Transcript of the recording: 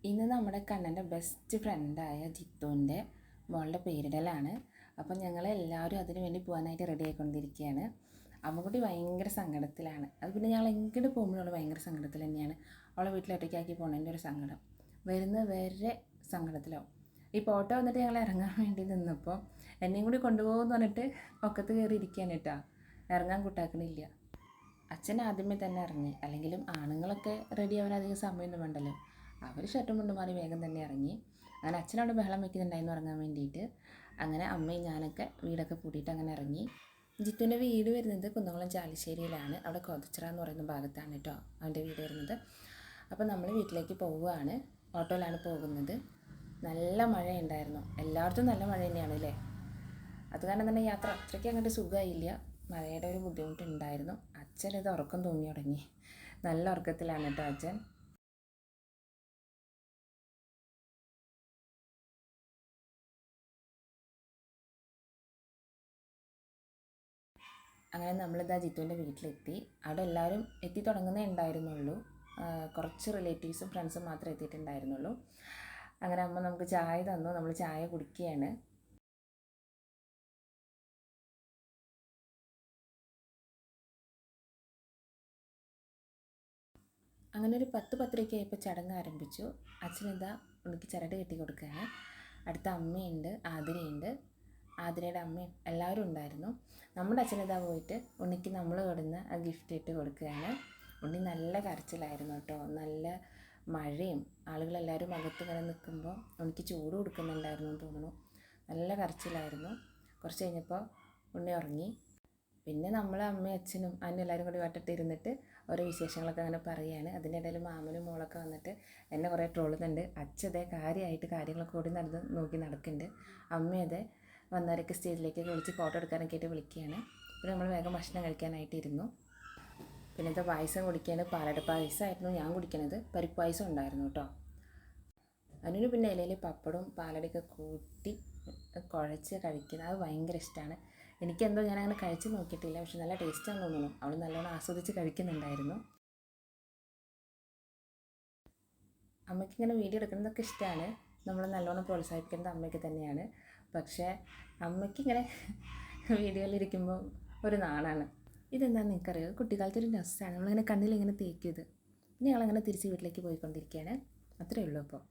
ഇന്ന് നമ്മുടെ കണ്ണൻ്റെ ബെസ്റ്റ് ഫ്രണ്ടായ ജിത്തുവിൻ്റെ മോളുടെ പേരിടലാണ്. അപ്പം ഞങ്ങളെല്ലാവരും അതിനു വേണ്ടി പോകാനായിട്ട് റെഡി ആയിക്കൊണ്ടിരിക്കുകയാണ്. അമ്മക്കുട്ടി ഭയങ്കര സങ്കടത്തിലാണ്. അത് പിന്നെ ഞങ്ങൾ എങ്ങോട്ട് പോകുമ്പോഴുള്ള ഭയങ്കര സങ്കടത്തിൽ തന്നെയാണ്. അവളെ വീട്ടിൽ ഒറ്റയ്ക്കാക്കി പോകുന്നതിൻ്റെ ഒരു സങ്കടം വരുന്ന വരെ സങ്കടത്തിലാവും. ഈ ഫോട്ടോ വന്നിട്ട് ഞങ്ങൾ ഇറങ്ങാൻ വേണ്ടി നിന്നപ്പോൾ എന്നെയും കൂടി കൊണ്ടുപോകുമെന്ന് പറഞ്ഞിട്ട് ഒക്കത്ത് കയറി ഇരിക്കുകയാണ് കേട്ടോ. ഇറങ്ങാൻ കൂട്ടാക്കണില്ല. അച്ഛൻ ആദ്യമേ തന്നെ ഇറങ്ങി. അല്ലെങ്കിലും ആണുങ്ങളൊക്കെ റെഡി ആവാൻ അധികം സമയമൊന്നും വേണ്ടല്ലോ. അവർ ഷർട്ടും മുണ്ടും മാറി വേഗം തന്നെ ഇറങ്ങി. അങ്ങനെ അച്ഛനോട് ബഹളം വയ്ക്കുന്നുണ്ടായിരുന്നു ഇറങ്ങാൻ വേണ്ടിയിട്ട്. അങ്ങനെ അമ്മയും ഞാനൊക്കെ വീടൊക്കെ പൂട്ടിയിട്ട് അങ്ങനെ ഇറങ്ങി. ജിത്തുവിൻ്റെ വീട് വരുന്നത് കുന്നംകുളം ചാലിശ്ശേരിയിലാണ്. അവിടെ കൊതച്ചിറ എന്ന് പറയുന്ന ഭാഗത്താണ് കേട്ടോ അവൻ്റെ വീട് വരുന്നത്. അപ്പോൾ നമ്മൾ വീട്ടിലേക്ക് പോവുകയാണ്. ഓട്ടോയിലാണ് പോകുന്നത്. നല്ല മഴയുണ്ടായിരുന്നു. എല്ലായിടത്തും നല്ല മഴ തന്നെയാണ് അല്ലേ. അത് കാരണം തന്നെ യാത്ര അത്രയ്ക്ക് അങ്ങോട്ട് സുഖമായില്ല. മഴയുടെ ഒരു ബുദ്ധിമുട്ടുണ്ടായിരുന്നു. അച്ഛനിത് ഉറക്കം തൂങ്ങി തുടങ്ങി. നല്ല ഉറക്കത്തിലാണ് കേട്ടോ അച്ഛൻ. അങ്ങനെ നമ്മളിതാ ജിത്തുവിൻ്റെ വീട്ടിലെത്തി. അവിടെ എല്ലാവരും എത്തി തുടങ്ങുന്നേ ഉണ്ടായിരുന്നുള്ളൂ. കുറച്ച് റിലേറ്റീവ്സും ഫ്രണ്ട്സും മാത്രമേ എത്തിയിട്ടുണ്ടായിരുന്നുള്ളൂ. അങ്ങനെ അമ്മ നമുക്ക് ചായ തന്നു. നമ്മൾ ചായ കുടിക്കുകയാണ്. അങ്ങനെ ഒരു 10-10:30 ആയപ്പോൾ ചടങ്ങ് ആരംഭിച്ചു. അച്ഛനിതാ ഉണ്ണിക്ക് ചരട് കെട്ടി കൊടുക്കുകയാണ്. അടുത്ത അമ്മയുണ്ട്, ആതിരയുണ്ട്, ആതിരയുടെ അമ്മയും എല്ലാവരും ഉണ്ടായിരുന്നു. നമ്മുടെ അച്ഛനിതാ പോയിട്ട് ഉണ്ണിക്ക് നമ്മൾ കൊടുന്ന ആ ഗിഫ്റ്റ് ഇട്ട് കൊടുക്കുകയാണ്. ഉണ്ണി നല്ല കരച്ചിലായിരുന്നു കേട്ടോ. നല്ല മഴയും ആളുകളെല്ലാവരും അകത്ത് ഇങ്ങനെ നിൽക്കുമ്പോൾ ഉണ്ണിക്ക് ചൂട് കൊടുക്കുന്നുണ്ടായിരുന്നു എന്ന് തോന്നുന്നു. നല്ല കരച്ചിലായിരുന്നു. കുറച്ച് കഴിഞ്ഞപ്പോൾ ഉണ്ണി ഉറങ്ങി. പിന്നെ നമ്മൾ അമ്മയും അച്ഛനും അന്നെ എല്ലാവരും കൂടി വട്ടിട്ട് ഇരുന്നിട്ട് ഓരോ വിശേഷങ്ങളൊക്കെ അങ്ങനെ പറയുകയാണ്. അതിൻ്റെ ഇടയിൽ മാമനും മോളൊക്കെ വന്നിട്ട് എന്നെ കുറേ ട്രോളുന്നുണ്ട്. അച്ഛതേ കാര്യമായിട്ട് കാര്യങ്ങളൊക്കെ കൂടി നോക്കി നടക്കുന്നുണ്ട്. അമ്മയതേ വന്നവരൊക്കെ സ്റ്റേജിലേക്ക് വിളിച്ച് ഫോട്ടോ എടുക്കാനൊക്കെ ആയിട്ട് വിളിക്കുകയാണ്. പിന്നെ നമ്മൾ വേഗം ഭക്ഷണം കഴിക്കാനായിട്ട് ഇരുന്നു. പിന്നത്തെ പായസം കുടിക്കുകയാണ്. പാലട പായസമായിരുന്നു ഞാൻ കുടിക്കണത്. പരിപ്പ് പായസം ഉണ്ടായിരുന്നു കേട്ടോ. അതിന് പിന്നെ ഇലയിൽ പപ്പടവും പാലടയൊക്കെ കൂട്ടി കുഴച്ച് കഴിക്കുന്നത് അത് ഭയങ്കര ഇഷ്ടമാണ്. എനിക്കെന്തോ ഞാനങ്ങനെ കഴിച്ച് നോക്കിയിട്ടില്ല. പക്ഷെ നല്ല ടേസ്റ്റാണെന്ന് തോന്നുന്നു. അവൾ നല്ലോണം ആസ്വദിച്ച് കഴിക്കുന്നുണ്ടായിരുന്നു. അമ്മയ്ക്കിങ്ങനെ വീഡിയോ എടുക്കുന്നതൊക്കെ ഇഷ്ടമാണ്. നമ്മൾ നല്ലോണം പ്രോത്സാഹിപ്പിക്കുന്നത് അമ്മയ്ക്ക് തന്നെയാണ്. പക്ഷേ അമ്മയ്ക്കിങ്ങനെ വീഡിയോയിലിരിക്കുമ്പോൾ ഒരു നാണാണ്. ഇതെന്താണെന്ന് എനിക്കറിയാം. കുട്ടിക്കാലത്തൊരു രസമാണ്. നമ്മളിങ്ങനെ കണ്ണിലിങ്ങനെ തേക്കിയത്. പിന്നെ ഞങ്ങളങ്ങനെ തിരിച്ച് വീട്ടിലേക്ക് പോയിക്കൊണ്ടിരിക്കുകയാണ്. അത്രയേ ഉള്ളൂ അപ്പോൾ.